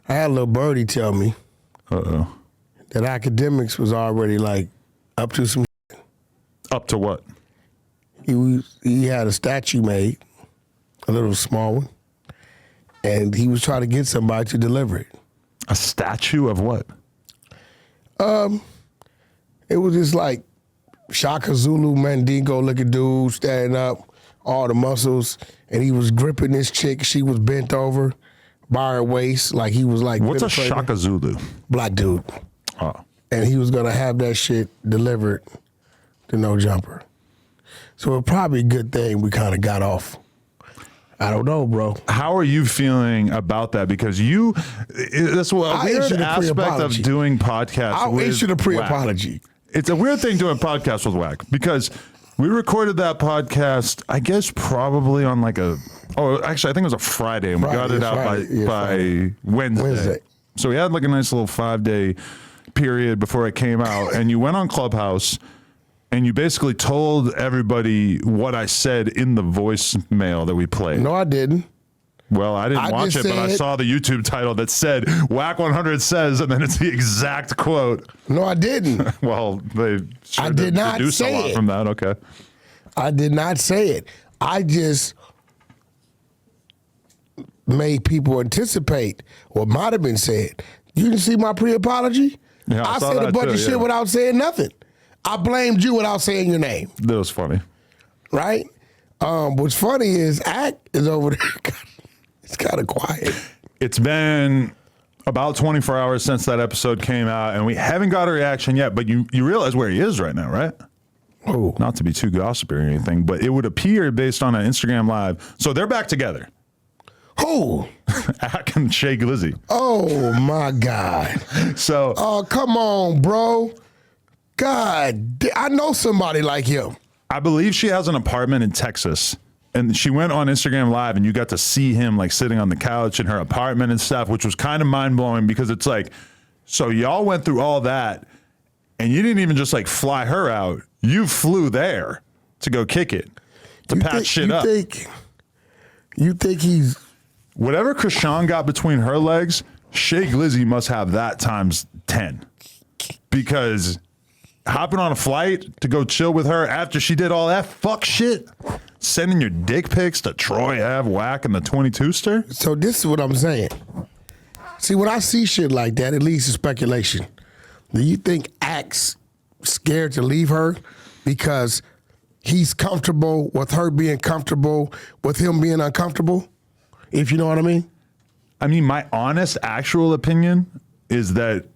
I had a little birdie tell me that Akademiks was already like up to some. Up to what? He had a statue made, a little small one, and he was trying to get somebody to deliver it. A statue of what? It was just like Shaka Zulu Mandingo looking dude standing up, all the muscles, and he was gripping this chick. She was bent over by her waist, like he was like. What's a Shaka Zulu? Black dude. Oh. And he was gonna have that shit delivered to No Jumper. So it's probably a good thing we kind of got off. I don't know, bro. How are you feeling about that? Because that's what a weird aspect of doing podcasts. I'll issue the pre-apology. It's a weird thing doing podcasts with Wack because we recorded that podcast, I guess probably on actually I think it was a Friday and we got it out by Wednesday. So we had like a nice little 5-day period before it came out, and you went on Clubhouse and you basically told everybody what I said in the voicemail that we played. No, I didn't. Well, I didn't watch it, but I saw the YouTube title that said Wack 100 says, and then it's the exact quote. No, I didn't. Well, they I did not say a lot from that. Okay. I did not say it. I just made people anticipate what might have been said. You didn't see my pre-apology? Yeah, I said a bunch of shit without saying nothing. I blamed you without saying your name. That was funny. Right? What's funny is Act is over there. It's kind of quiet. It's been about 24 hours since that episode came out, and we haven't got a reaction yet, but you realize where he is right now, right? Oh. Not to be too gossipy or anything, but it would appear based on an Instagram Live. So they're back together. Who? Ack and Chey Glizzy. Oh, my God. So. Oh, come on, bro. God, I know somebody like him. I believe she has an apartment in Texas. And she went on Instagram Live, and you got to see him like sitting on the couch in her apartment and stuff, which was kind of mind blowing because it's like, so y'all went through all that, and you didn't even just like fly her out. You flew there to go kick it, to patch shit up. You think he's whatever Krishan got between her legs? Chey Glizzy must have that times 10, because hopping on a flight to go chill with her after she did all that fuck shit. Sending your dick pics to Troy Ave, Wack, and the 22ster? So this is what I'm saying. See, when I see shit like that, it leads to speculation. Do you think Ack's scared to leave her because he's comfortable with her being comfortable with him being uncomfortable? If you know what I mean? I mean, my honest, actual opinion is that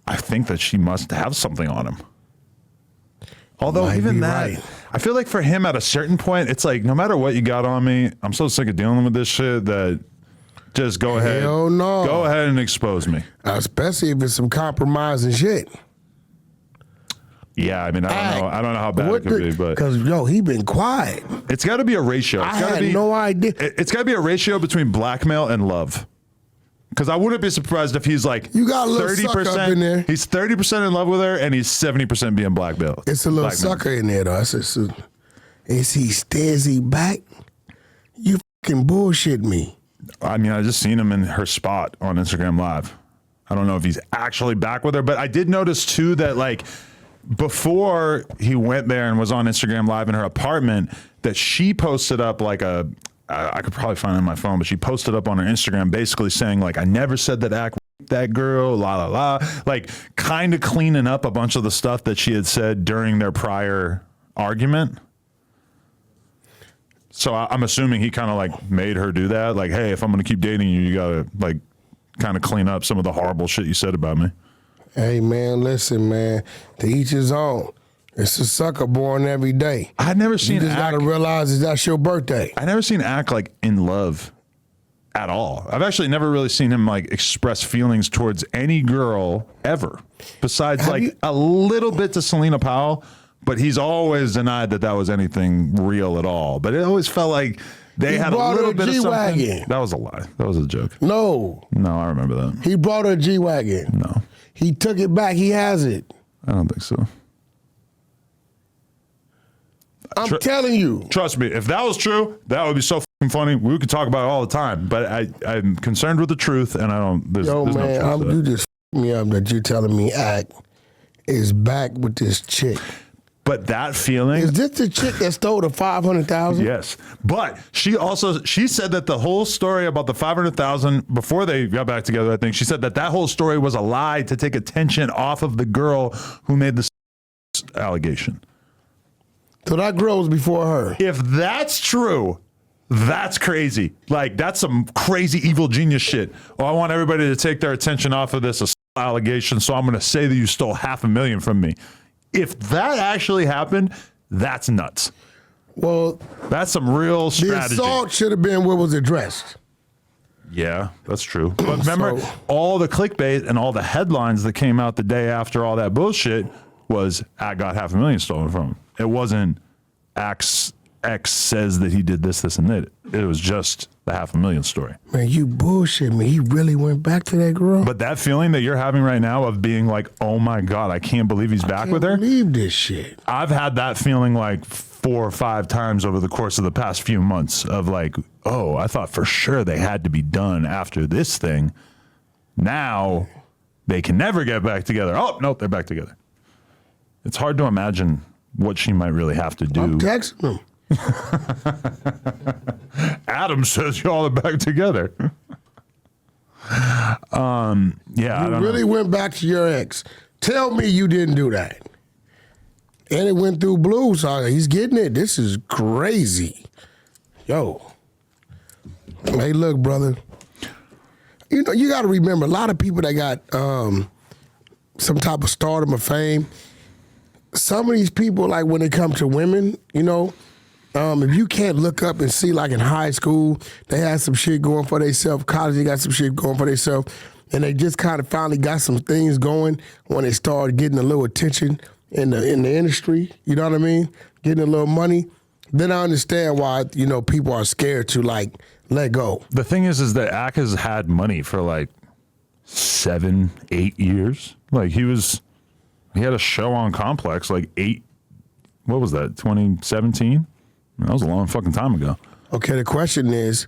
I think that she must have something on him. Although even that, right. I feel like for him at a certain point, it's like, no matter what you got on me, I'm so sick of dealing with this shit that just go ahead. Hell no. Go ahead and expose me. Especially if it's some compromising shit. Yeah, I mean, I don't know how bad it could be, but because he been quiet. It's got to be a ratio. I had no idea. It's got to be a ratio between blackmail and love. Because I wouldn't be surprised if he's like, you got a little 30%, sucker up in there. He's 30% in love with her, and he's 70% being blackmailed. It's a little sucker in there, though. Is he Stazzy back? You fucking bullshit me. I mean, I just seen him in her spot on Instagram Live. I don't know if he's actually back with her, but I did notice too that like before he went there and was on Instagram Live in her apartment, that she posted up like I could probably find it on my phone, but she posted up on her Instagram basically saying like, I never said that Ack that girl, la la la, like kind of cleaning up a bunch of the stuff that she had said during their prior argument. So I'm assuming he kind of like made her do that. Like, hey, if I'm going to keep dating you, you got to like kind of clean up some of the horrible shit you said about me. Hey man, listen man, to each his own. It's a sucker born every day. I'd never seen Ack. You just gotta realize that's your birthday. I never seen Ack like in love at all. I've actually never really seen him like express feelings towards any girl ever, besides a little bit to Selena Powell. But he's always denied that was anything real at all. But it always felt like they had a little bit of something. That was a lie. That was a joke. No, I remember that. He brought her a G-Wagon. No, he took it back. He has it. I don't think so. I'm telling you. Trust me, if that was true, that would be so funny. We could talk about it all the time, but I'm concerned with the truth, and I don't. There's Yo, no man, truth to that. you just me up that you're telling me Act is back with this chick. But that feeling. Is this the chick that stole the $500,000? Yes, but she said that the whole story about the 500,000 before they got back together, I think she said that whole story was a lie to take attention off of the girl who made the allegation. So that girl was before her. If that's true, that's crazy. Like, that's some crazy evil genius shit. Oh, I want everybody to take their attention off of this allegation, so I'm going to say that you stole $500,000 from me. If that actually happened, that's nuts. Well, that's some real strategy. The assault should have been what was addressed. Yeah, that's true. But remember, all the clickbait and all the headlines that came out the day after all that bullshit was Act got $500,000 stolen from him. It wasn't X says that he did this, and that. It was just the $500,000 story. Man, you bullshit me. He really went back to that girl? But that feeling that you're having right now of being like, oh my God, I can't believe he's back with her. I can't believe this shit. I've had that feeling like 4 or 5 times over the course of the past few months of like, oh, I thought for sure they had to be done after this thing. Now they can never get back together. Oh, nope, they're back together. It's hard to imagine what she might really have to do. I'm texting him. Adam says y'all are back together. Yeah, I don't really know. went back to your ex. Tell me you didn't do that. And it went through Blue, so he's getting it. This is crazy. Yo. Hey, look, brother. You know, you got to remember, a lot of people that got some type of stardom or fame, some of these people, like when it comes to women, you know, if you can't look up and see, like in high school, they had some shit going for themselves, college, they got some shit going for themselves, and they just kind of finally got some things going when they started getting a little attention in the industry, you know what I mean? Getting a little money. Then I understand why, you know, people are scared to, like, let go. The thing is that Ak has had money for like 7, 8 years. Like he had a show on Complex like 2017? That was a long fucking time ago. Okay, the question is,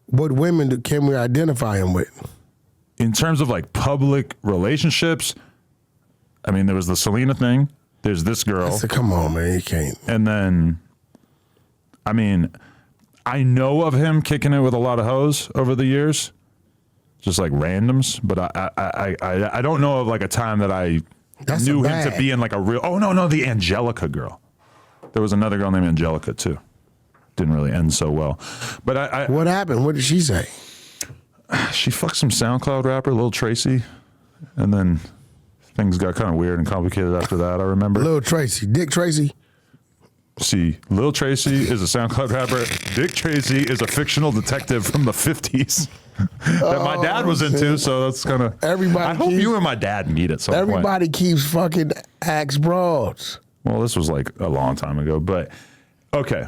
what women can we identify him with? In terms of like public relationships, I mean, there was the Selena thing. There's this girl. I said, come on, man, you can't. And then, I mean, I know of him kicking it with a lot of hoes over the years, just like randoms. But I don't know of like a time that I knew him to be in like a real. Oh no, the Angelica girl. There was another girl named Angelica too. Didn't really end so well. But what happened? What did she say? She fucked some SoundCloud rapper, Lil Tracy, and then things got kind of weird and complicated after that. I remember. Lil Tracy, Dick Tracy. See, Lil Tracy is a SoundCloud rapper. Dick Tracy is a fictional detective from the 50s that my dad was into. So that's kind of. I hope you and my dad meet at some point. Everybody keeps fucking axe broads. Well, this was like a long time ago, but okay.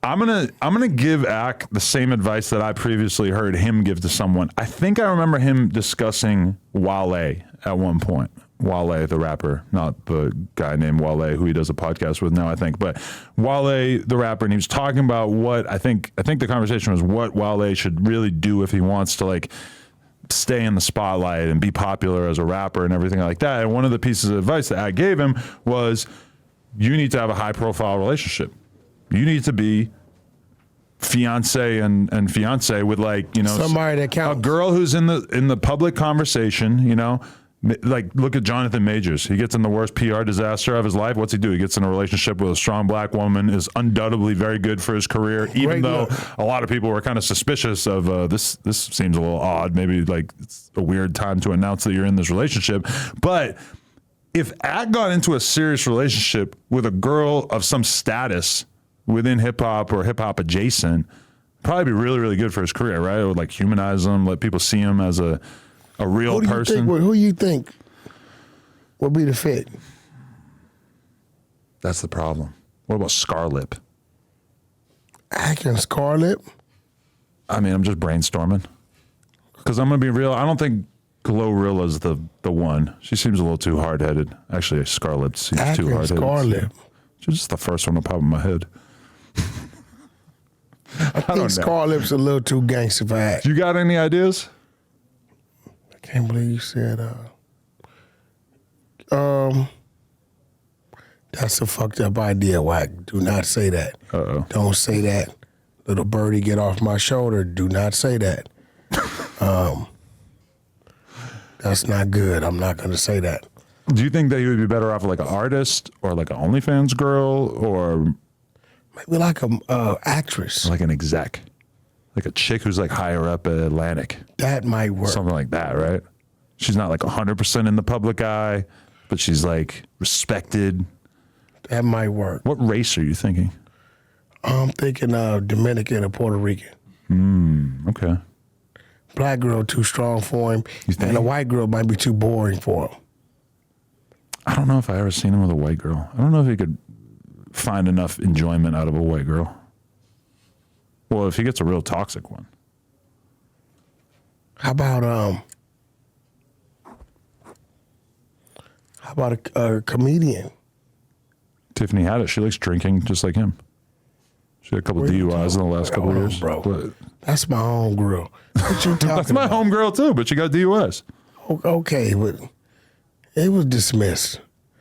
I'm gonna give Ak the same advice that I previously heard him give to someone. I think I remember him discussing Wale at one point. Wale, the rapper, not the guy named Wale who he does a podcast with now, I think, but Wale, the rapper, and he was talking about what I think the conversation was what Wale should really do if he wants to like stay in the spotlight and be popular as a rapper and everything like that. And one of the pieces of advice that I gave him was you need to have a high profile relationship. You need to be fiance and fiance with like, you know, somebody that counts. A girl who's in the public conversation, you know, like look at Jonathan Majors. He gets in the worst PR disaster of his life. What's he do? He gets in a relationship with a strong black woman, is undoubtedly very good for his career, even though a lot of people were kind of suspicious of this seems a little odd. Maybe like it's a weird time to announce that you're in this relationship. But if Ak got into a serious relationship with a girl of some status within hip hop or hip hop adjacent, probably be really, really good for his career, right? It would like humanize him, let people see him as a real person. Who you think would be the fit? That's the problem. What about Scarlip? Ak and Scarlip? I mean, I'm just brainstorming. Because I'm going to be real. I don't think Glorilla's the one. She seems a little too hard-headed. Actually, Scarlip seems too hard-headed. Scarlip. She's just the first one to pop in my head. I think know. Scar Lips a little too gangster for Act. You got any ideas? I can't believe you said. That's a fucked up idea, Wack. Do not say that. Uh-oh. Don't say that. Little birdie, get off my shoulder. Do not say that. That's not good. I'm not going to say that. Do you think that you would be better off like an artist or like an OnlyFans girl or Maybe like a actress. like an exec? Like a chick who's like higher up at Atlantic. That might work. Something like that, right? She's not like 100% in the public eye, but she's like respected. That might work. What race are you thinking? I'm thinking Dominican or Puerto Rican. Okay. Black girl too strong for him, You think? and a white girl might be too boring for him. I don't know if I ever seen him with a white girl. I don't know if he could find enough enjoyment out of a white girl. Well, if he gets a real toxic one. How about a comedian? Tiffany Haddish, she likes drinking just like him. She had a couple What are you DUIs in the last couple of Hold on, years. bro. But That's my home girl. What you talking that's my about? homegirl too, but she got DUIs. Okay, but it was dismissed.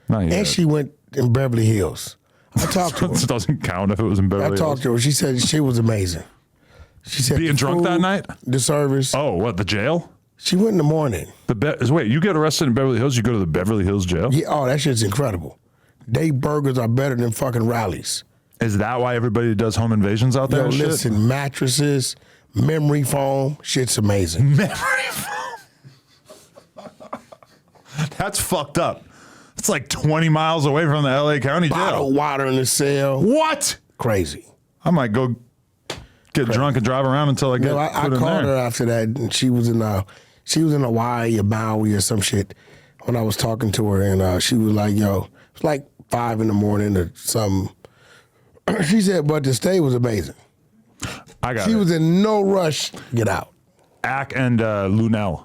Not yet. And she went in Beverly Hills. I talked to her. It doesn't count if it was in Beverly I Hills. talked to her. She said she was amazing. She said Being the drunk that food, night? the service. Oh, what, the jail? She went in the morning. Wait, you get arrested in Beverly Hills, you go to the Beverly Hills jail? Yeah, oh, that shit's incredible. They burgers are better than fucking rallies. Is that why everybody does home invasions out there? Yo, and shit? listen, mattresses, memory foam, shit's amazing. Memory foam. That's fucked up. It's like 20 miles away from the LA County Bottled jail. water in the cell. What? Crazy. I might go get drunk and drive around until I get No, I put in called there. her after that, and she was in Hawaii or Maui or some shit when I was talking to her, and she was like, "Yo, it's like 5 a.m. or something." She said, "But the stay was amazing." I got She it. was in no rush to get out. Ack and Lunel.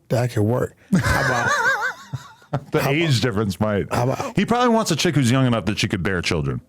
That could work. How about The age difference might. How about- He probably wants a chick who's young enough that she could bear children.